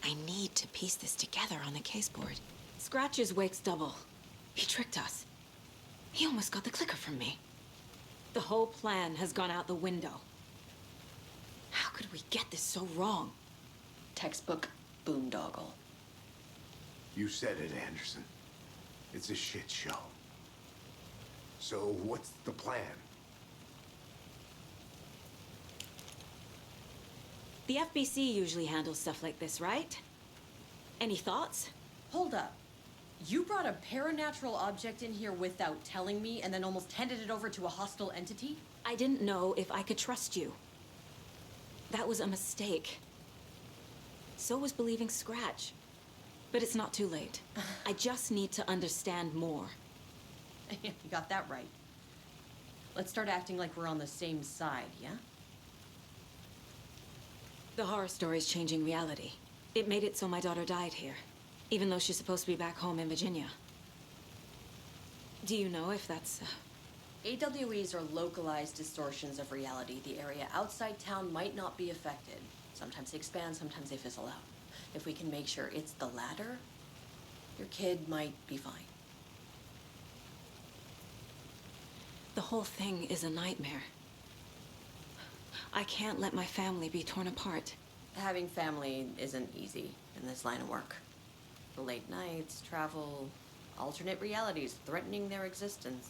I need to piece this together on the caseboard. Scratch's wakes double. He tricked us. He almost got the clicker from me. The whole plan has gone out the window. How could we get this so wrong? Textbook boondoggle. You said it, Anderson. It's a shit show. So what's the plan? The FBC usually handles stuff like this, right? Any thoughts? Hold up. You brought a paranatural object in here without telling me and then almost handed it over to a hostile entity? I didn't know if I could trust you. That was a mistake. So was believing Scratch. But it's not too late. I just need to understand more. You got that right. Let's start acting like we're on the same side, yeah? The horror story's changing reality. It made it so my daughter died here, even though she's supposed to be back home in Virginia. Do you know if that's... AWEs are localized distortions of reality. The area outside town might not be affected. Sometimes they expand, sometimes they fizzle out. If we can make sure it's the latter, your kid might be fine. The whole thing is a nightmare. I can't let my family be torn apart. Having family isn't easy in this line of work. The late nights, travel, alternate realities threatening their existence.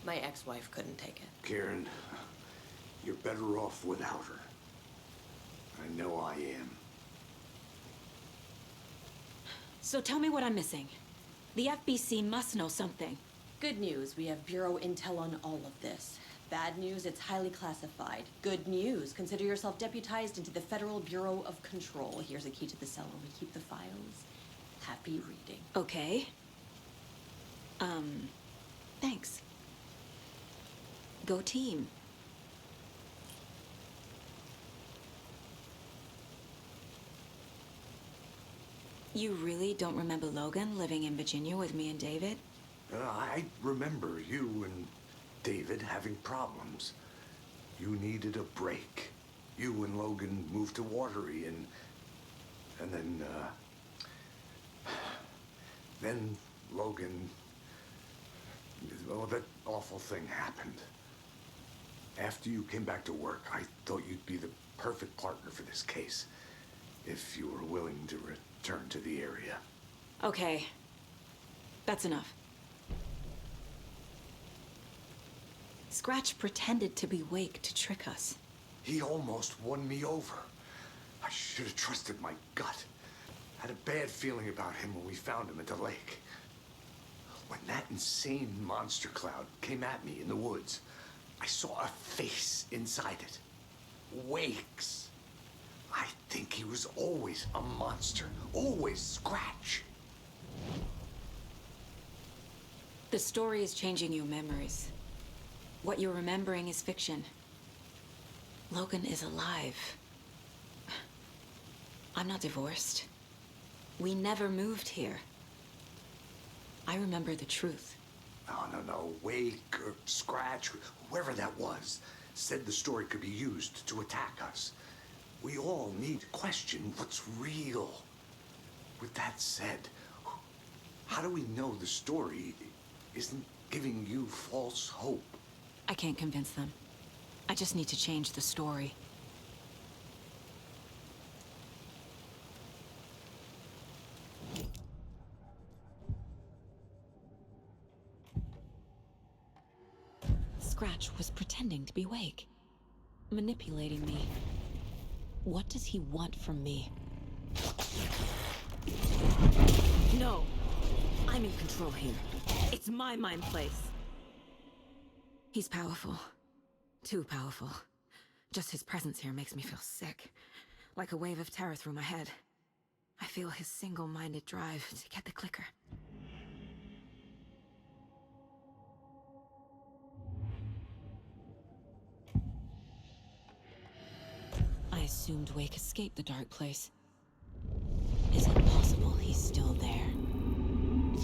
My ex-wife couldn't take it. Karen, you're better off without her. I know I am. So tell me what I'm missing. The FBC must know something. Good news, we have Bureau intel on all of this. Bad news, it's highly classified. Good news, consider yourself deputized into the Federal Bureau of Control. Here's a key to the cell where we keep the files. Happy reading. Okay. Thanks. Go team. You really don't remember Logan living in Virginia with me and David? I remember you and David having problems. You needed a break. You and Logan moved to Watery and then Logan, well, that awful thing happened. After you came back to work, I thought you'd be the perfect partner for this case, if you were willing to return to the area. Okay. That's enough. Scratch pretended to be Wake to trick us. He almost won me over. I should have trusted my gut. I had a bad feeling about him when we found him at the lake. When that insane monster cloud came at me in the woods, I saw a face inside it. Wake's. I think he was always a monster. Always Scratch. The story is changing your memories. What you're remembering is fiction. Logan is alive. I'm not divorced. We never moved here. I remember the truth. No. Wake or Scratch, whoever that was, said the story could be used to attack us. We all need to question what's real. With that said, how do we know the story isn't giving you false hope? I can't convince them. I just need to change the story. Scratch was pretending to be Wake, manipulating me. What does he want from me? No! I'm in control here. It's my mind place. He's powerful. Too powerful. Just his presence here makes me feel sick. Like a wave of terror through my head. I feel his single-minded drive to get the clicker. I assumed Wake escaped the dark place. Is it possible he's still there?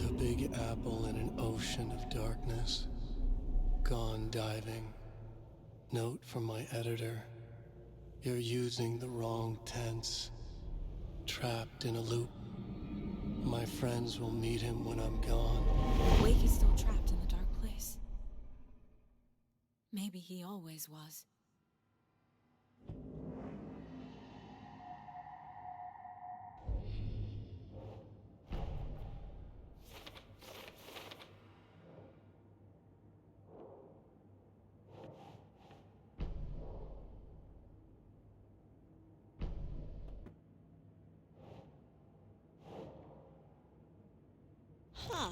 The Big Apple in an ocean of darkness. Gone diving. Note from my editor. You're using the wrong tense. trapped in a loop. My friends will meet him when I'm gone. Wake is still trapped in the dark place. Maybe he always was. Huh.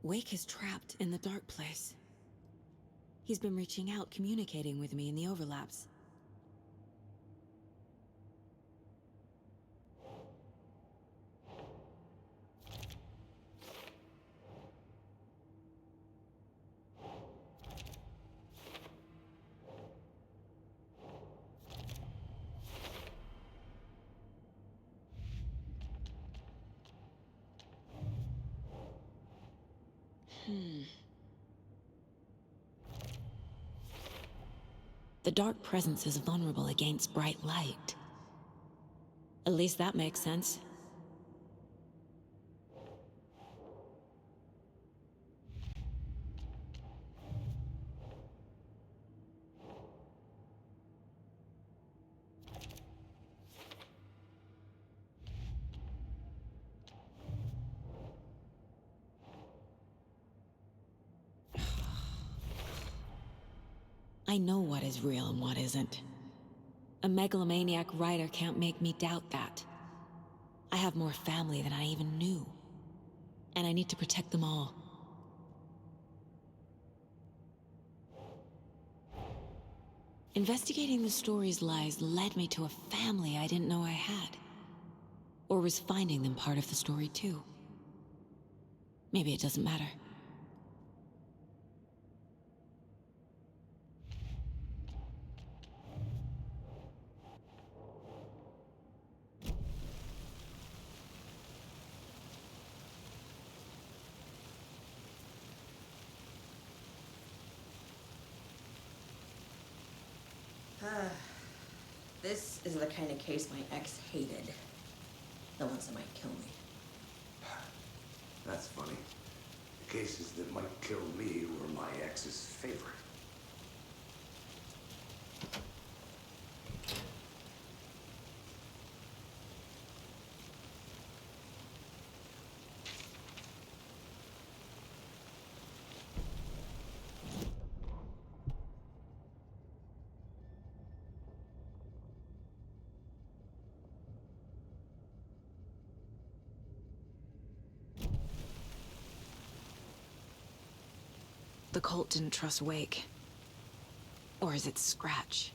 Wake is trapped in the dark place. He's been reaching out, communicating with me in the overlaps. The dark presence is vulnerable against bright light. At least that makes sense. I know what is real and what isn't. A megalomaniac writer can't make me doubt that. I have more family than I even knew. And I need to protect them all. Investigating the story's lies led me to a family I didn't know I had. Or was finding them part of the story too. Maybe it doesn't matter. This is the kind of case my ex hated. The ones that might kill me. That's funny. The cases that might kill me were my ex's favorite. The cult didn't trust Wake. Or is it Scratch?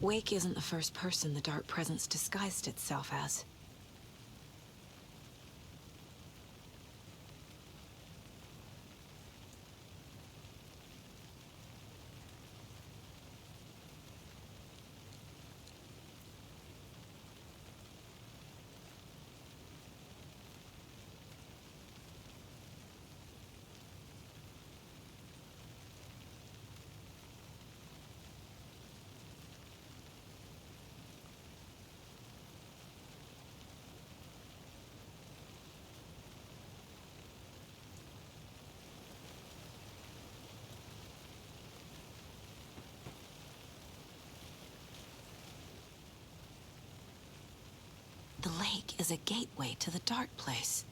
Wake isn't the first person the dark presence disguised itself as. The lake is a gateway to the dark place.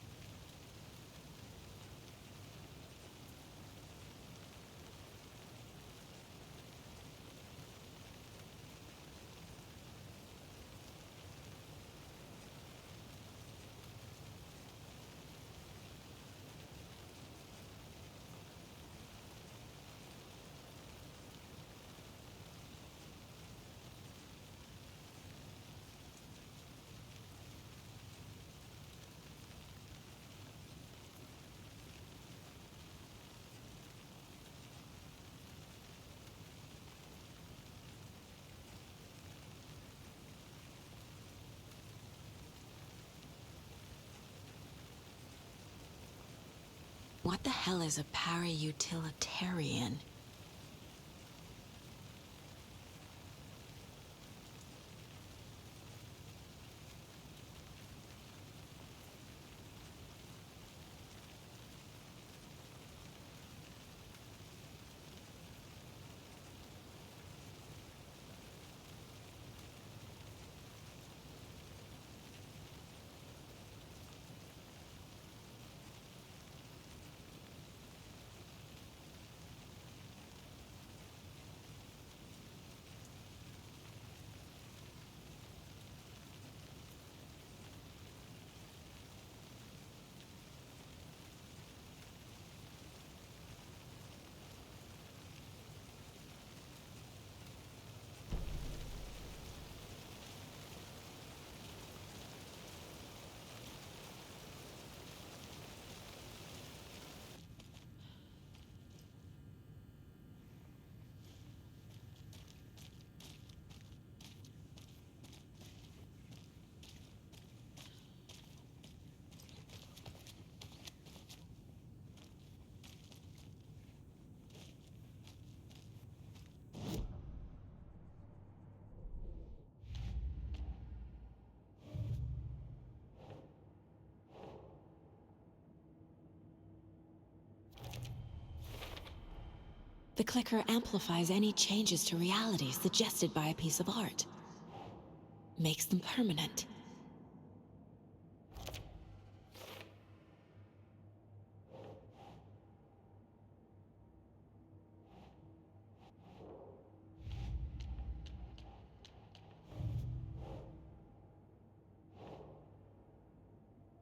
What the hell is a para-utilitarian? The clicker amplifies any changes to reality suggested by a piece of art. Makes them permanent.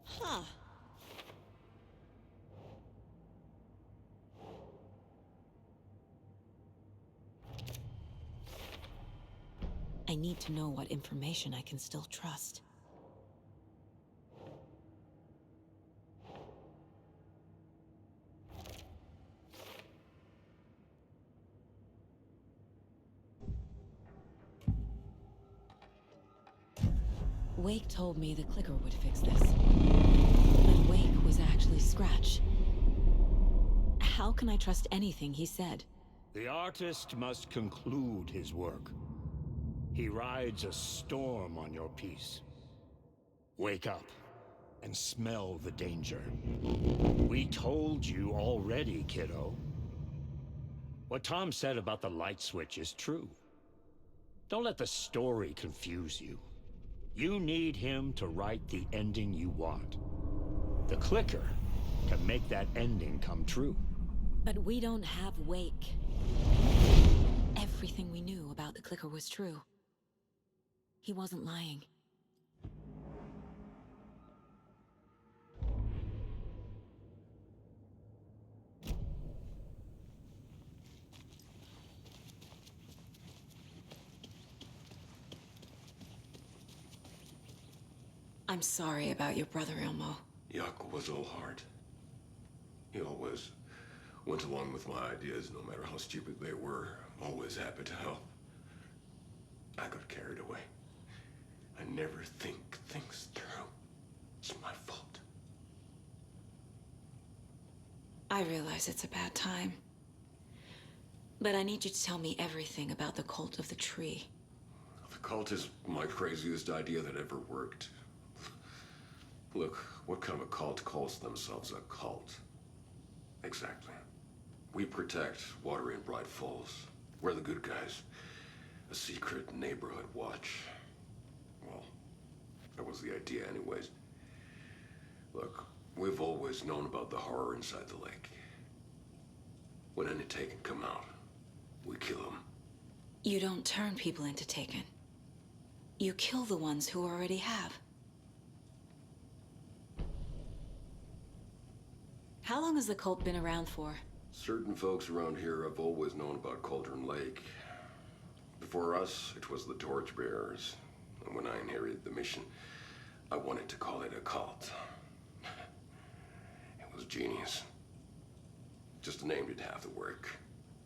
Huh. I need to know what information I can still trust. Wake told me the clicker would fix this. But Wake was actually Scratch. How can I trust anything he said? The artist must conclude his work. He rides a storm on your piece. Wake up and smell the danger. We told you already, kiddo. What Tom said about the light switch is true. Don't let the story confuse you. You need him to write the ending you want. The clicker can make that ending come true. But we don't have Wake. Everything we knew about the clicker was true. He wasn't lying. I'm sorry about your brother, Ilmo. Yaakov was all heart. He always went along with my ideas, no matter how stupid they were. Always happy to help. I got carried away. I never think things through. It's my fault. I realize it's a bad time. But I need you to tell me everything about the cult of the tree. The cult is my craziest idea that ever worked. Look, what kind of a cult calls themselves a cult? Exactly. We protect water in Bright Falls. We're the good guys. A secret neighborhood watch. Well, that was the idea anyways. Look, we've always known about the horror inside the lake. When any Taken come out, we kill them. You don't turn people into Taken. You kill the ones who already have. How long has the cult been around for? Certain folks around here have always known about Cauldron Lake. Before us, it was the Torchbearers. And when I inherited the mission, I wanted to call it a cult. It was genius. Just the name did half the work.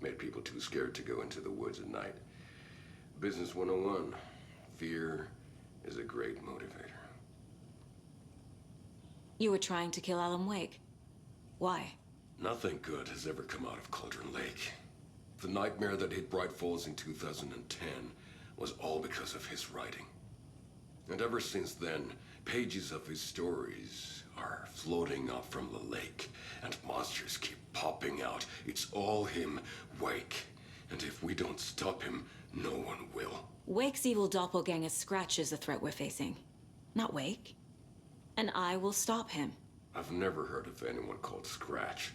Made people too scared to go into the woods at night. Business 101. Fear is a great motivator. You were trying to kill Alan Wake. Why? Nothing good has ever come out of Cauldron Lake. The nightmare that hit Bright Falls in 2010 was all because of his writing. And ever since then, pages of his stories are floating up from the lake, and monsters keep popping out. It's all him, Wake. And if we don't stop him, no one will. Wake's evil doppelganger Scratch is the threat we're facing, not Wake. And I will stop him. I've never heard of anyone called Scratch.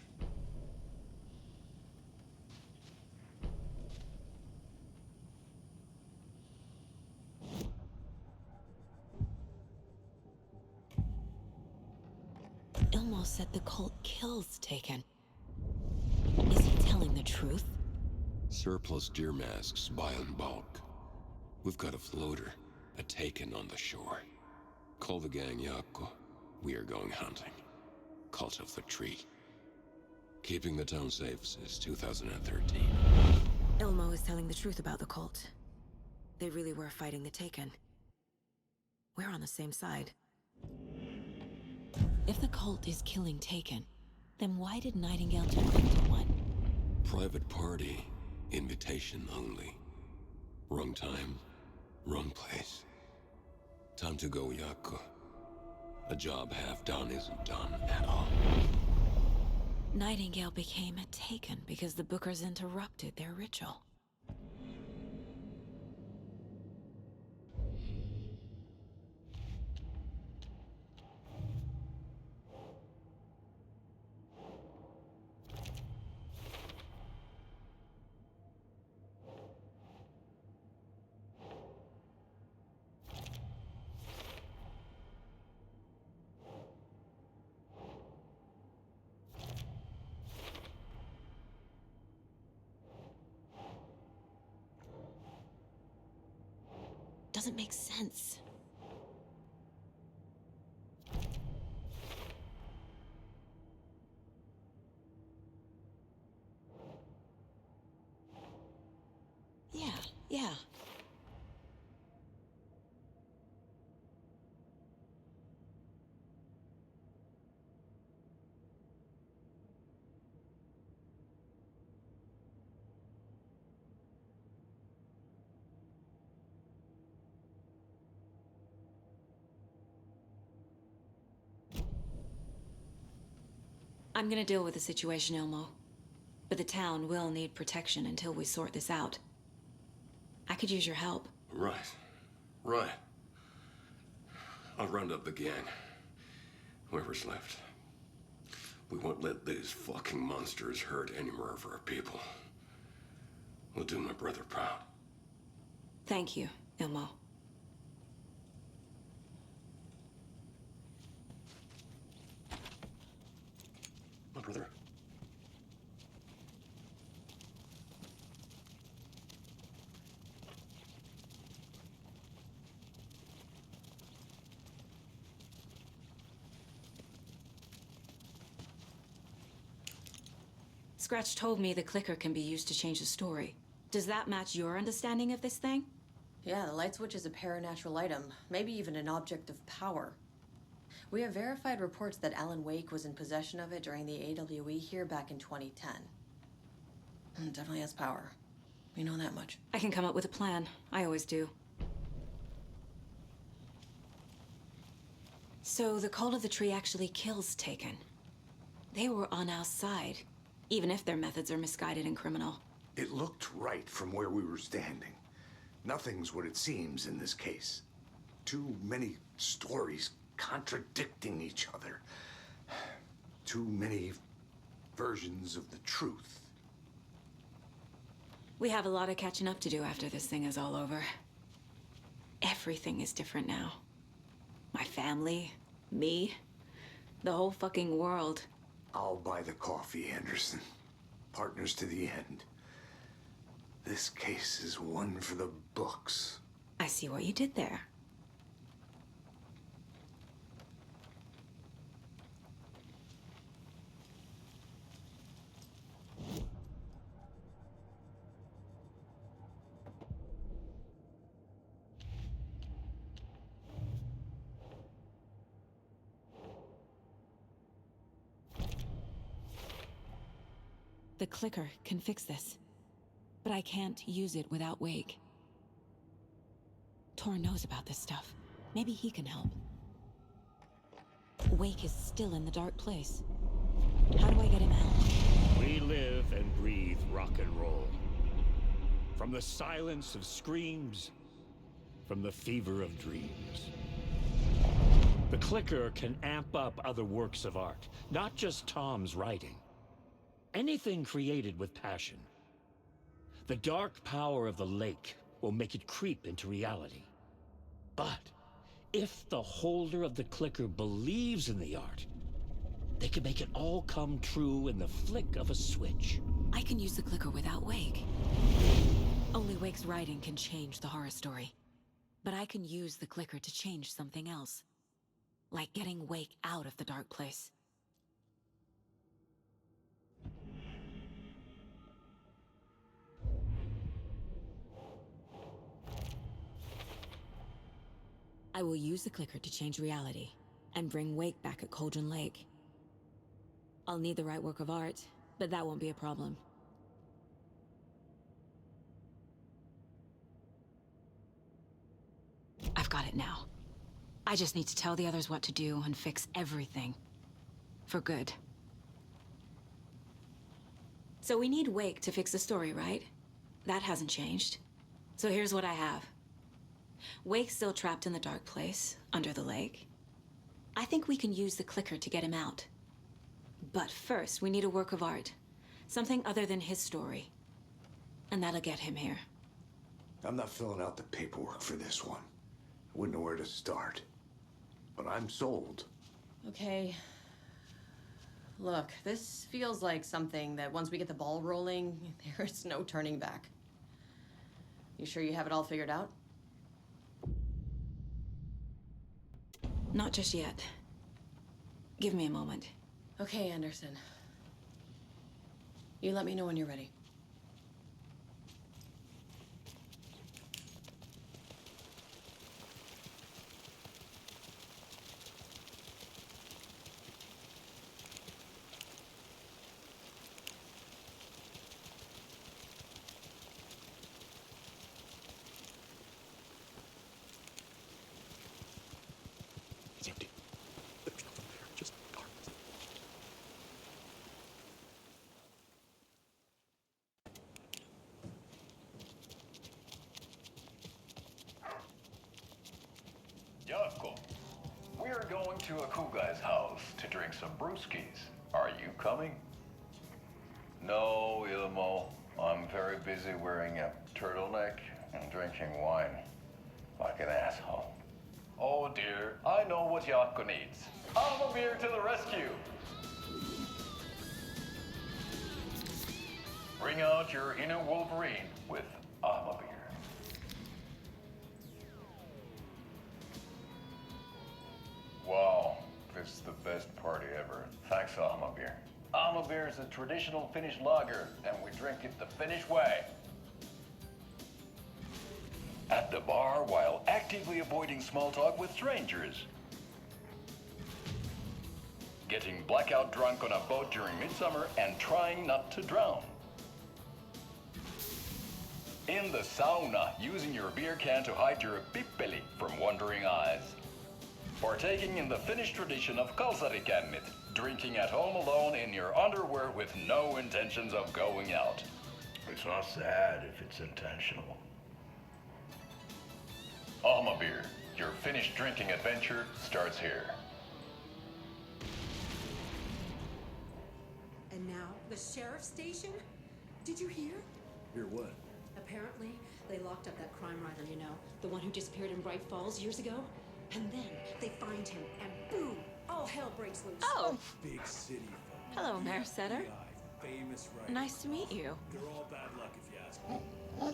Ilmo said the cult kills Taken. Is he telling the truth? Surplus deer masks buy in bulk. We've got a floater, a Taken on the shore. Call the gang Yako. We are going hunting. Cult of the Tree. Keeping the town safe since 2013. Ilmo is telling the truth about the cult. They really were fighting the Taken. We're on the same side. If the cult is killing Taken, then why did Nightingale turn into one? Private party. Invitation only. Wrong time, wrong place. Time to go, Yako. A job half done isn't done at all. Nightingale became a Taken because the Bookers interrupted their ritual. Doesn't make sense. Yeah. I'm gonna deal with the situation, Ilmo. But the town will need protection until we sort this out. I could use your help. Right. I'll round up the gang. Whoever's left. We won't let these fucking monsters hurt any more of our people. We'll do my brother proud. Thank you, Ilmo. My brother. Scratch told me the clicker can be used to change the story. Does that match your understanding of this thing? Yeah, the light switch is a paranatural item, maybe even an object of power. We have verified reports that Alan Wake was in possession of it during the AWE here back in 2010. Definitely has power. We know that much. I can come up with a plan. I always do. So the Cult of the Tree actually kills Taken. They were on our side, even if their methods are misguided and criminal. It looked right from where we were standing. Nothing's what it seems in this case. Too many stories contradicting each other. Too many versions of the truth. We have a lot of catching up to do after this thing is all over. Everything is different now. My family, me, the whole fucking world. I'll buy the coffee, Anderson. Partners to the end. This case is one for the books. I see what you did there. The clicker can fix this. But I can't use it without Wake. Tor knows about this stuff. Maybe he can help. Wake is still in the dark place. How do I get him out? We live and breathe rock and roll. From the silence of screams, from the fever of dreams. The clicker can amp up other works of art, not just Tom's writing. Anything created with passion. The dark power of the lake will make it creep into reality. But if the holder of the clicker believes in the art, they can make it all come true in the flick of a switch. I can use the clicker without Wake. Only Wake's writing can change the horror story. But I can use the clicker to change something else. Like getting Wake out of the dark place. I will use the clicker to change reality, and bring Wake back at Cauldron Lake. I'll need the right work of art, but that won't be a problem. I've got it now. I just need to tell the others what to do and fix everything. For good. So we need Wake to fix the story, right? That hasn't changed. So here's what I have. Wake's still trapped in the dark place, under the lake. I think we can use the clicker to get him out. But first, we need a work of art. Something other than his story. And that'll get him here. I'm not filling out the paperwork for this one. I wouldn't know where to start. But I'm sold. Okay. Look, this feels like something that once we get the ball rolling, there's no turning back. You sure you have it all figured out? Not just yet. Give me a moment. Okay, Anderson. You let me know when you're ready. It's empty. There's nothing there, just darkness. Yako, we're going to a cool guy's house to drink some brewskis. Are you coming? No, Ilmo. I'm very busy wearing a turtleneck and drinking wine like an asshole. Oh dear, I know what Yako needs. I'm a beer to the rescue. Bring out your inner Wolverine with I'm a beer. Wow, this is the best party ever. Thanks, Almabeer. Almabeer is a traditional Finnish lager, and we drink it the Finnish way. At the bar while actively avoiding small talk with strangers. Getting blackout drunk on a boat during midsummer and trying not to drown. In the sauna, using your beer can to hide your pippeli from wandering eyes. Partaking in the Finnish tradition of kalsarikännit, drinking at home alone in your underwear with no intentions of going out. It's not sad if it's intentional. Alma Beer, your Finnish drinking adventure starts here. And now, the sheriff's station? Did you hear? Hear what? Apparently, they locked up that crime writer, you know, the one who disappeared in Bright Falls years ago. And then they find him, and boom, all hell breaks loose. Oh, Big city folk. hello, Mayor Setter. Famous writers. Nice to meet you. They're all bad luck if you ask me.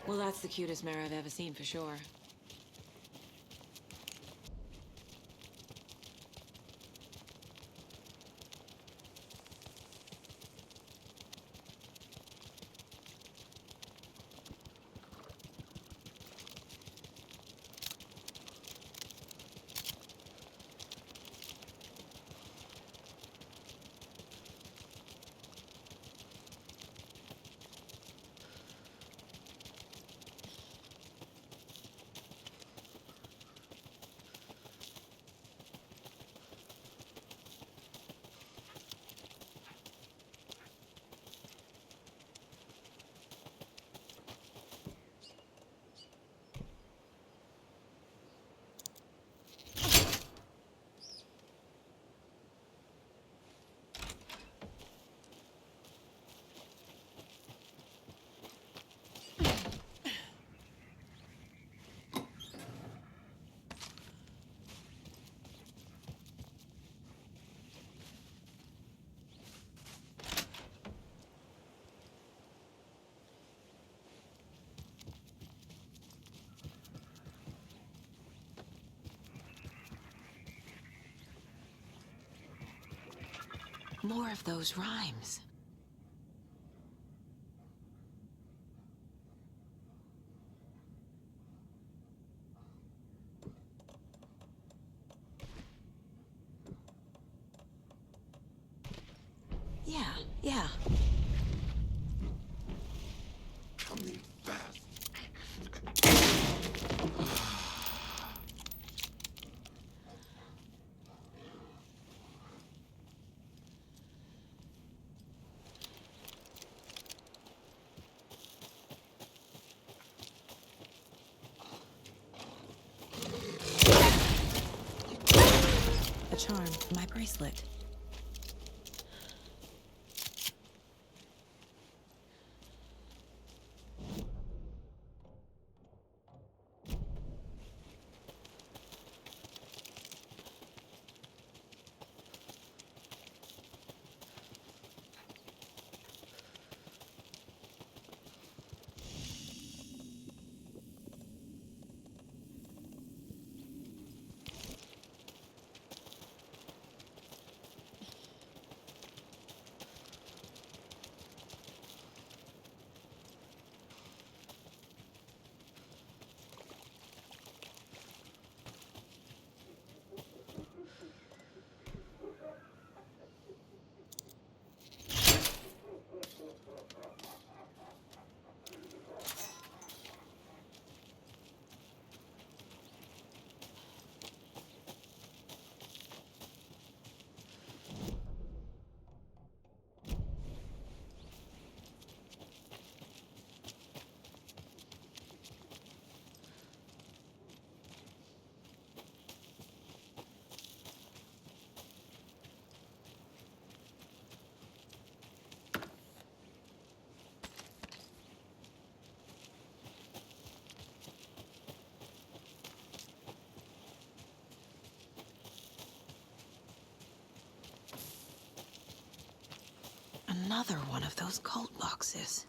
Well, that's the cutest mayor I've ever seen, for sure. More of those rhymes. Yeah. Coming fast. A charm for my bracelet. Another one of those cult boxes.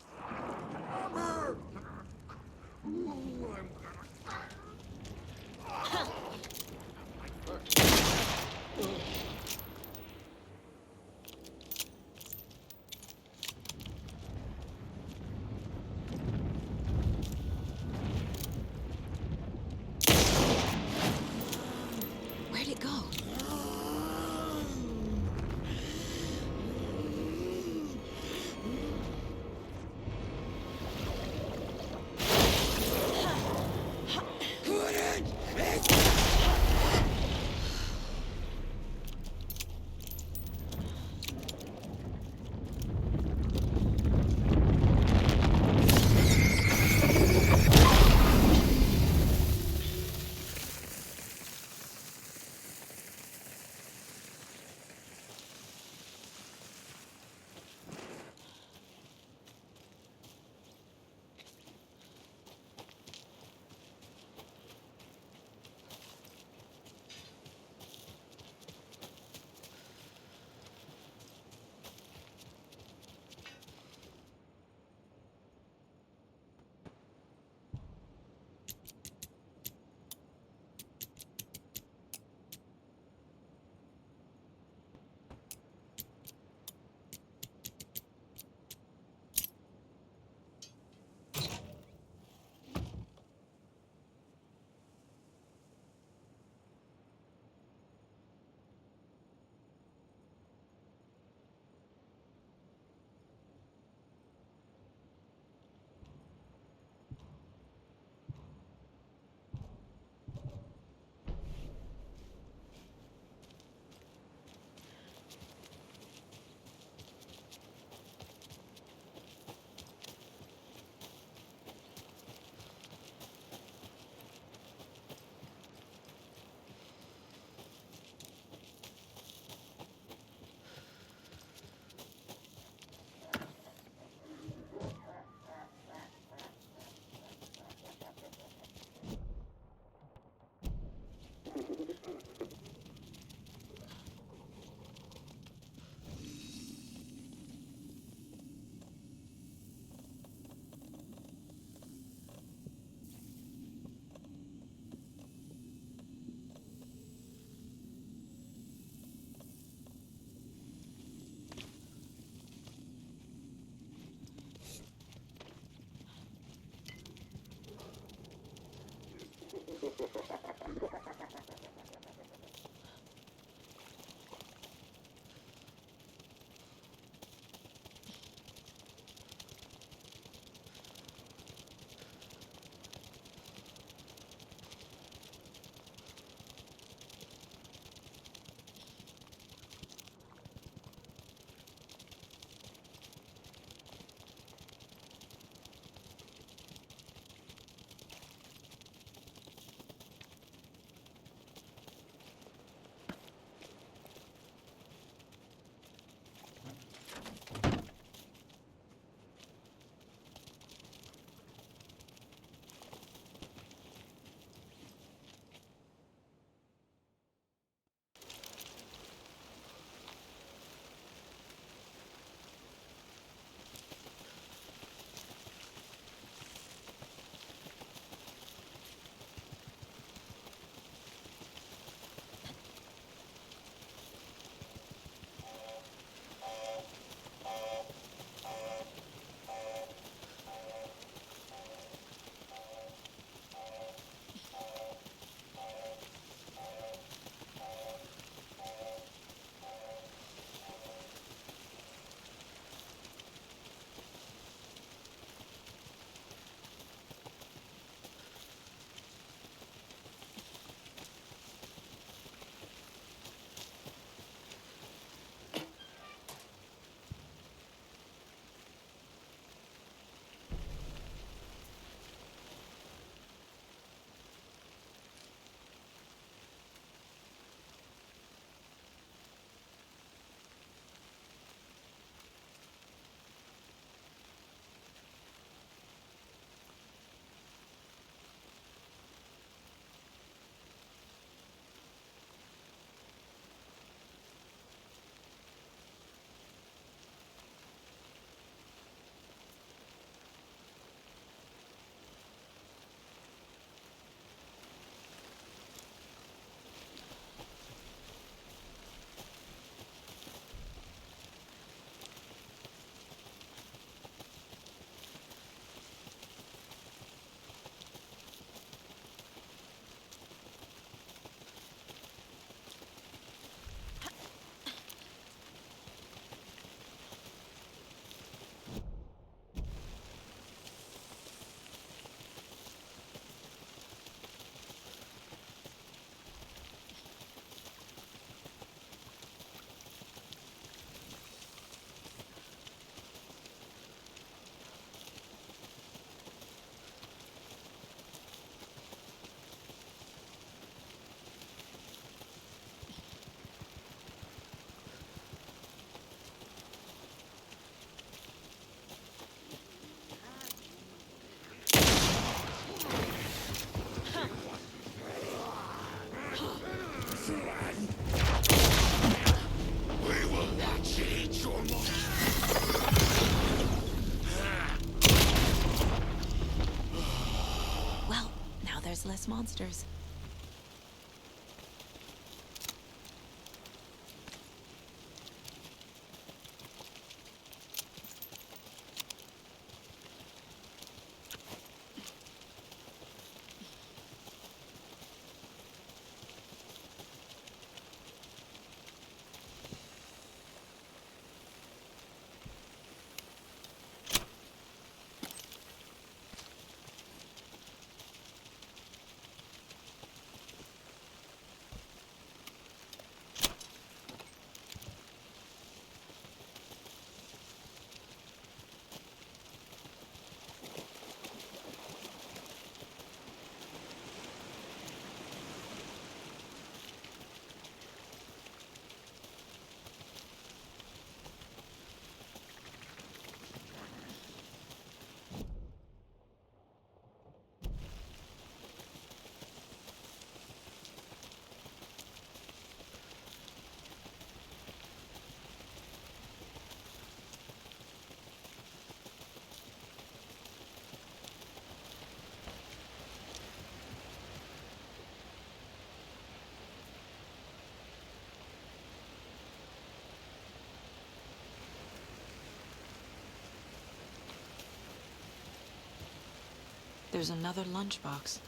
Where'd it go? Well, now there's less monsters. There's another lunchbox.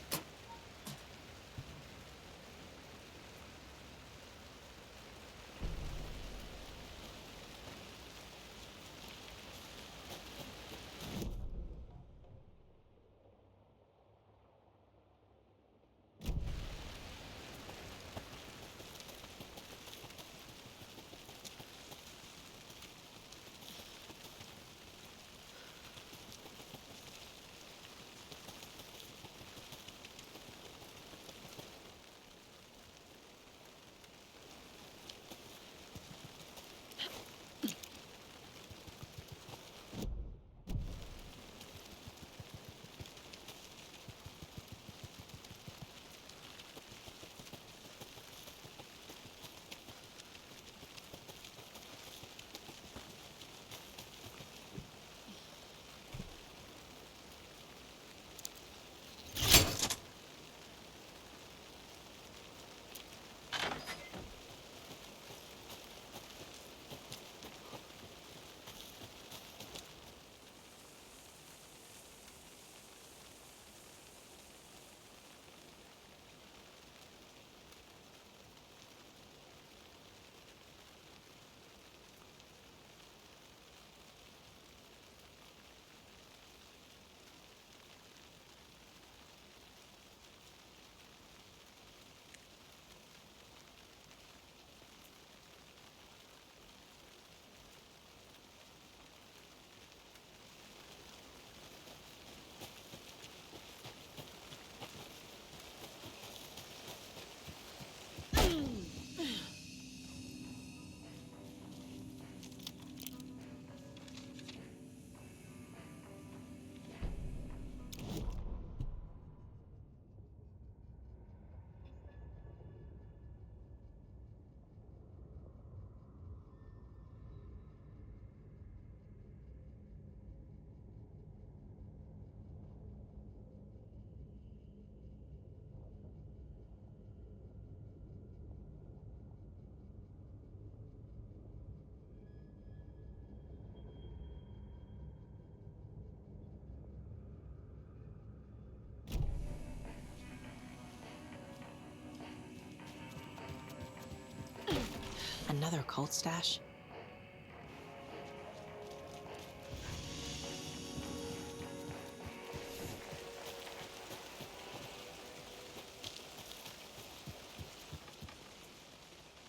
Another cult stash?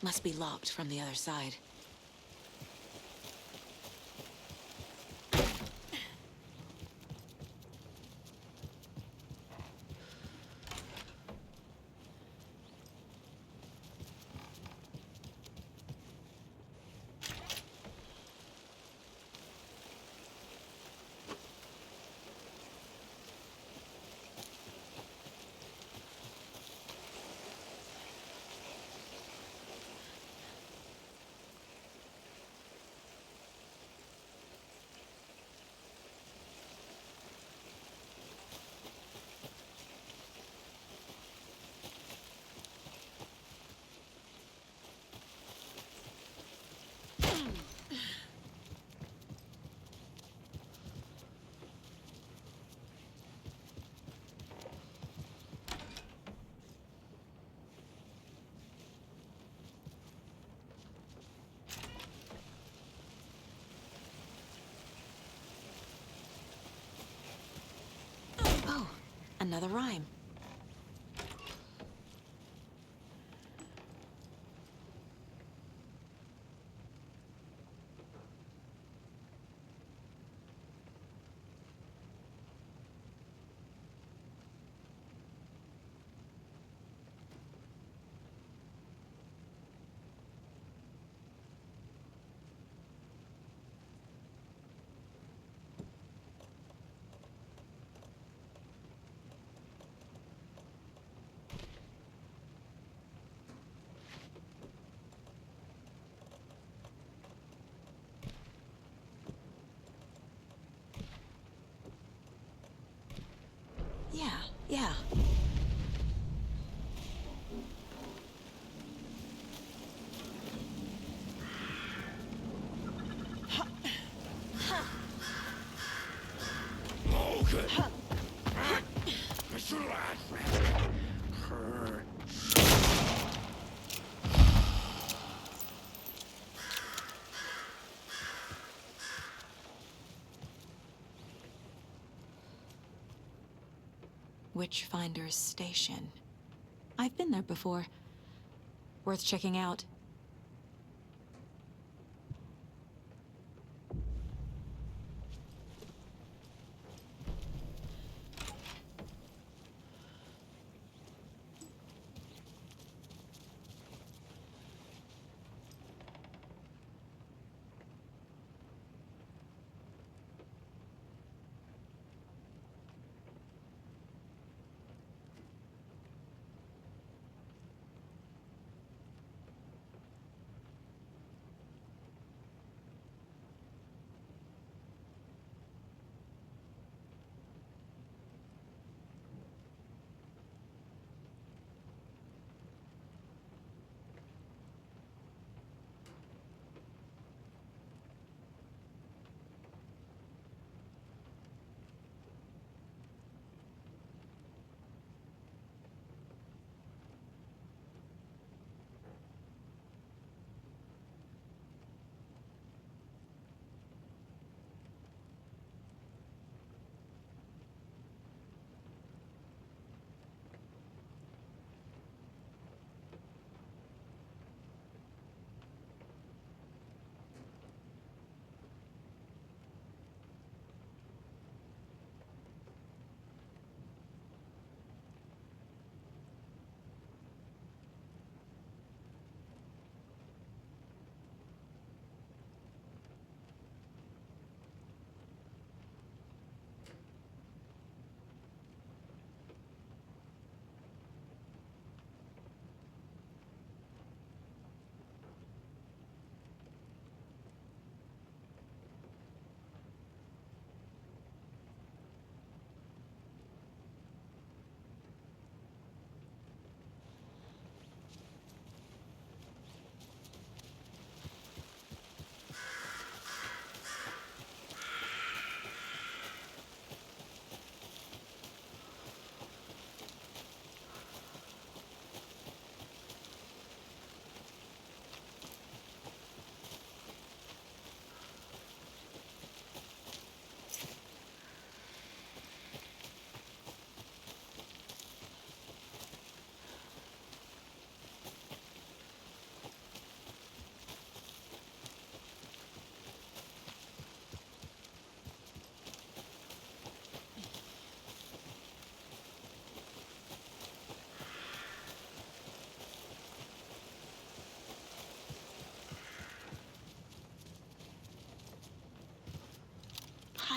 Must be locked from the other side. Oh, another rhyme. Yeah. Okay. Mr. Last. Witchfinder's Station. I've been there before. Worth checking out.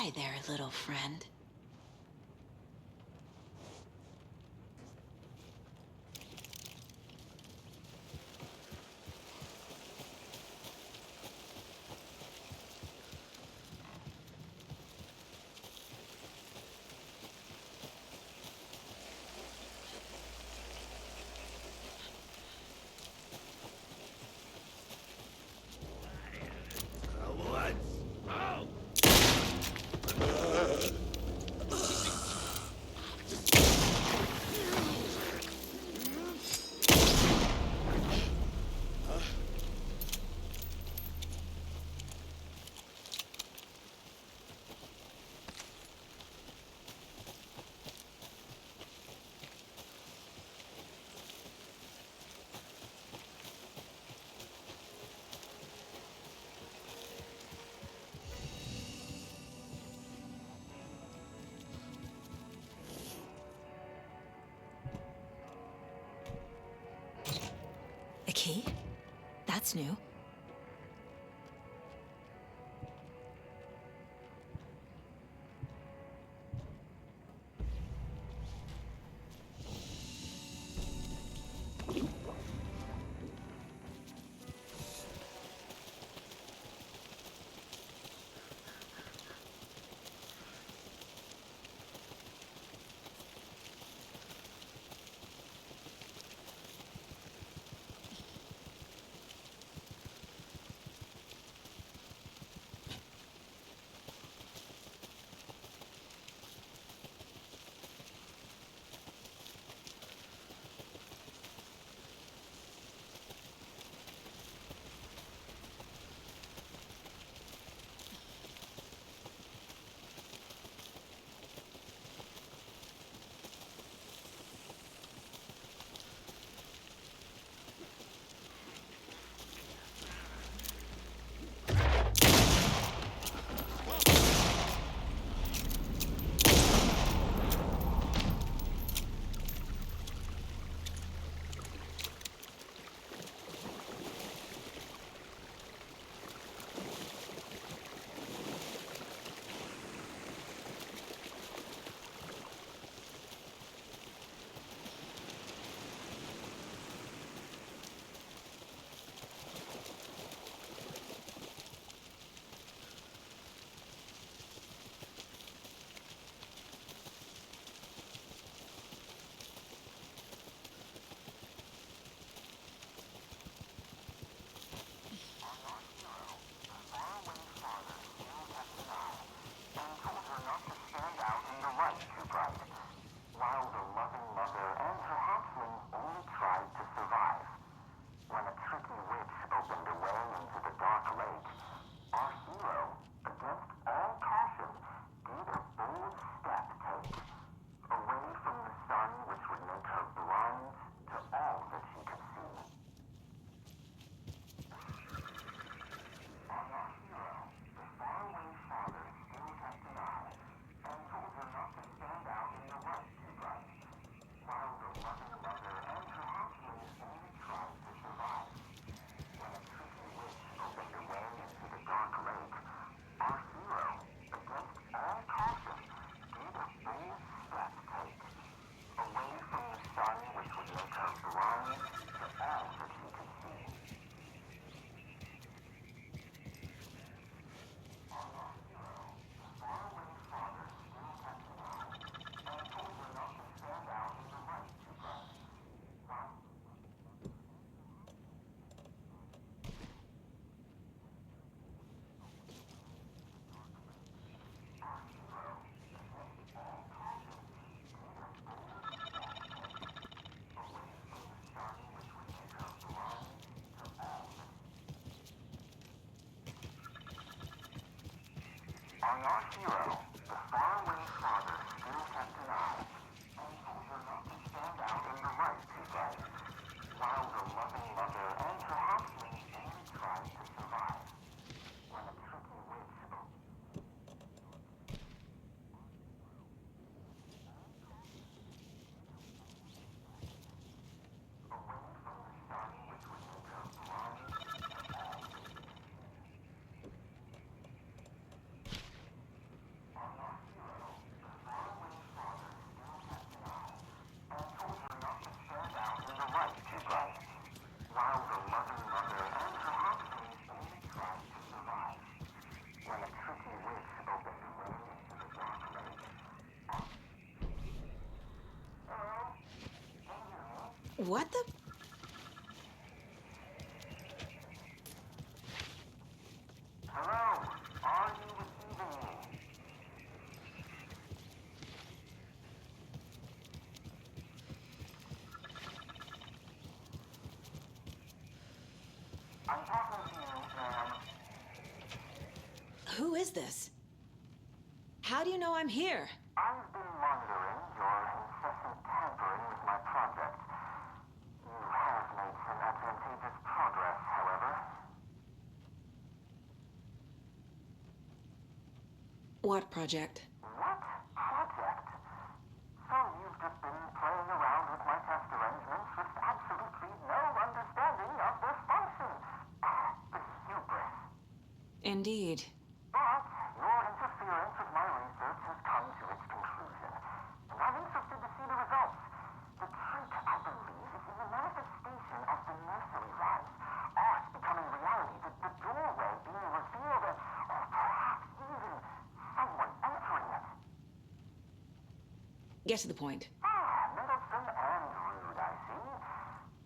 Hi there, little friend. A key? That's new. What the? Hello, are you receiving me? I'm talking to you, ma'am. Who is this? How do you know I'm here? I've been monitoring your incessant tampering with my project. You have made some advantageous progress, however. What project? What project? So you've just been playing around with my test arrangements with absolutely no understanding of their function. The hubris. Indeed. But your interference with my research has come to its conclusion, and I'm interested to see the results. The trick, I believe, is in the manifestation of the nursery rhymes. Art becoming reality, the doorway being revealed, or perhaps even someone entering it. Get to the point. Meddlesome and rude, I see.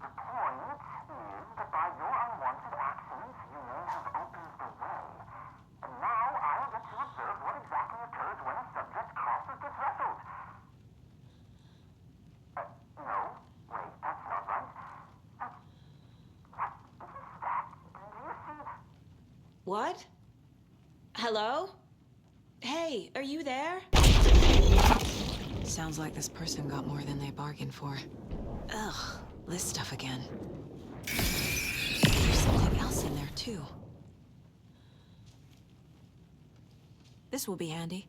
The point is that by your unwanted actions, you may have opened the way. And now I'll get to observe what exactly occurs when a subject crosses the threshold. No, wait, that's not right. What is that? Do you see? What? Hello? Hey, are you there? Sounds like this person got more than they bargained for. Ugh, this stuff again. There's something else in there, too. This will be handy.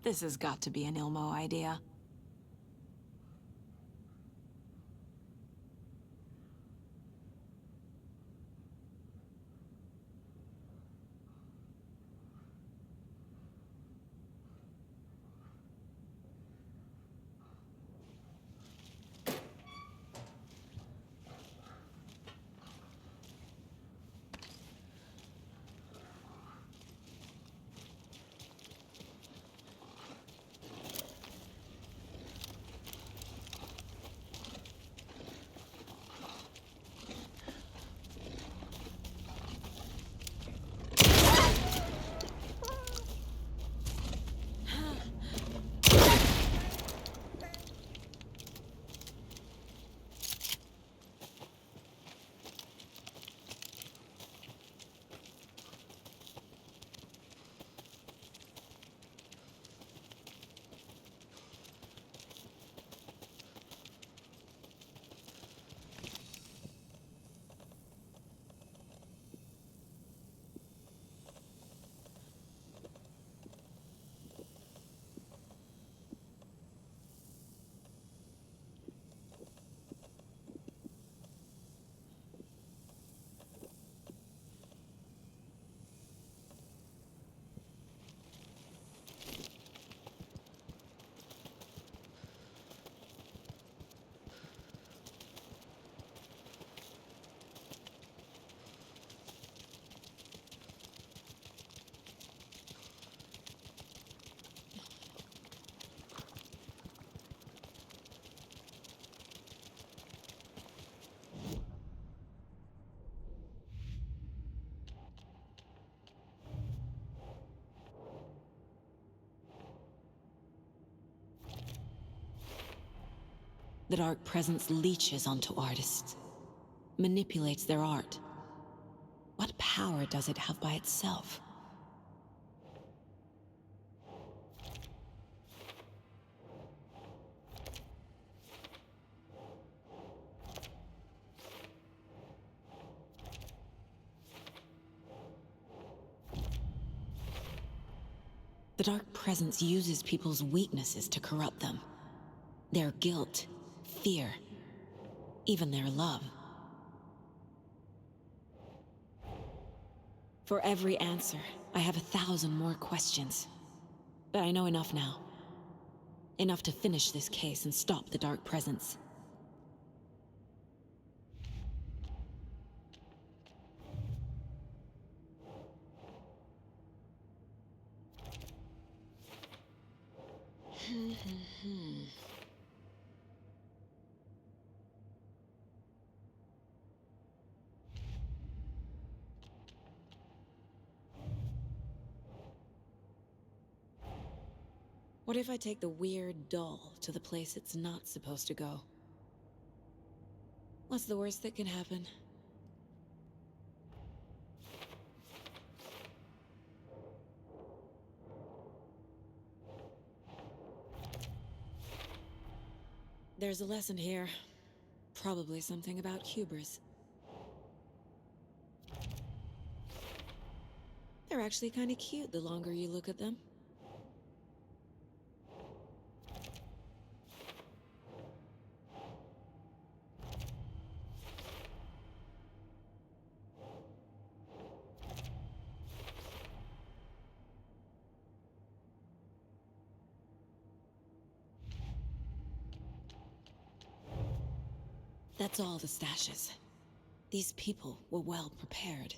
This has got to be an Ilmo idea. The Dark Presence leeches onto artists, manipulates their art. What power does it have by itself? The Dark Presence uses people's weaknesses to corrupt them. Their guilt, fear, even their love. For every answer, I have 1,000 more questions. But I know enough now. Enough to finish this case and stop the Dark Presence. What if I take the weird doll to the place it's not supposed to go? What's the worst that can happen? There's a lesson here. Probably something about hubris. They're actually kind of cute the longer you look at them. That's all the stashes. These people were well prepared.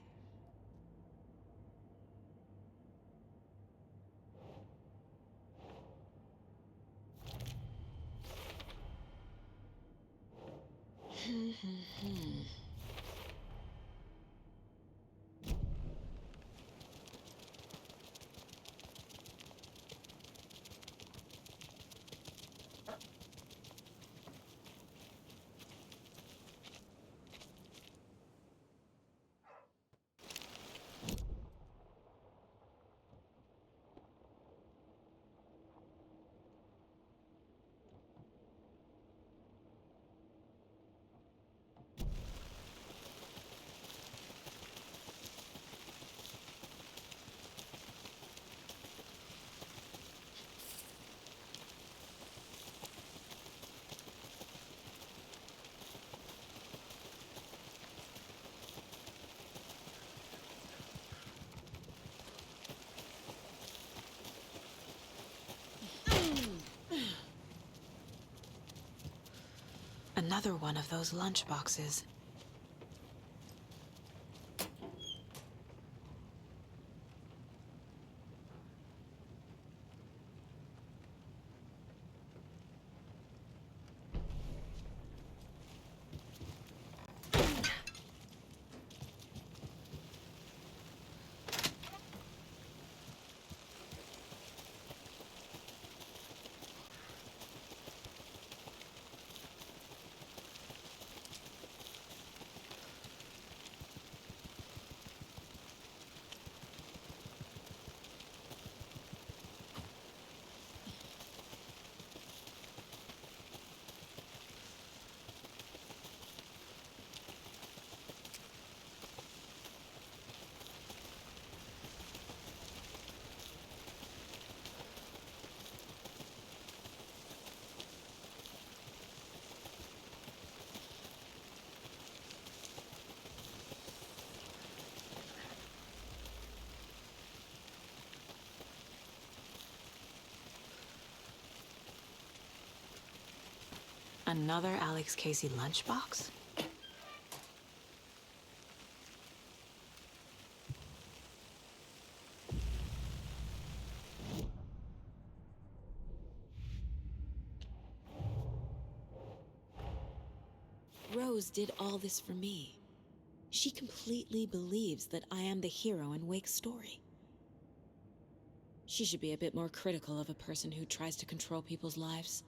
Another one of those lunchboxes. Another Alex Casey lunchbox? Rose did all this for me. She completely believes that I am the hero in Wake's story. She should be a bit more critical of a person who tries to control people's lives.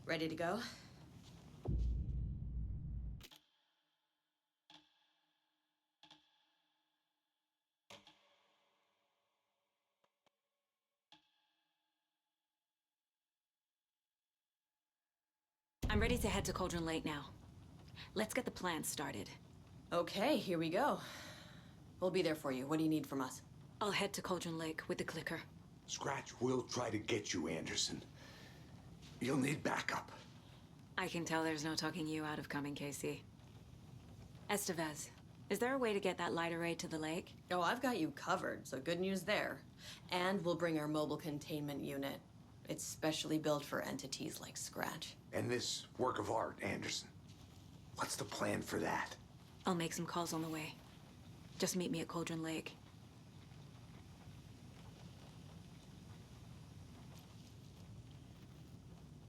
Ready to go? I'm ready to head to Cauldron Lake now. Let's get the plan started. Okay, here we go. We'll be there for you. What do you need from us? I'll head to Cauldron Lake with the clicker. Scratch will try to get you, Anderson. You'll need backup. I can tell there's no talking you out of coming, Casey. Estevez, Is there a way to get that light array to the lake? Oh, I've got you covered, so good news there. And we'll bring our mobile containment unit. It's specially built for entities like Scratch. And this work of art, Anderson. What's the plan for that? I'll make some calls on the way. Just meet me at Cauldron Lake.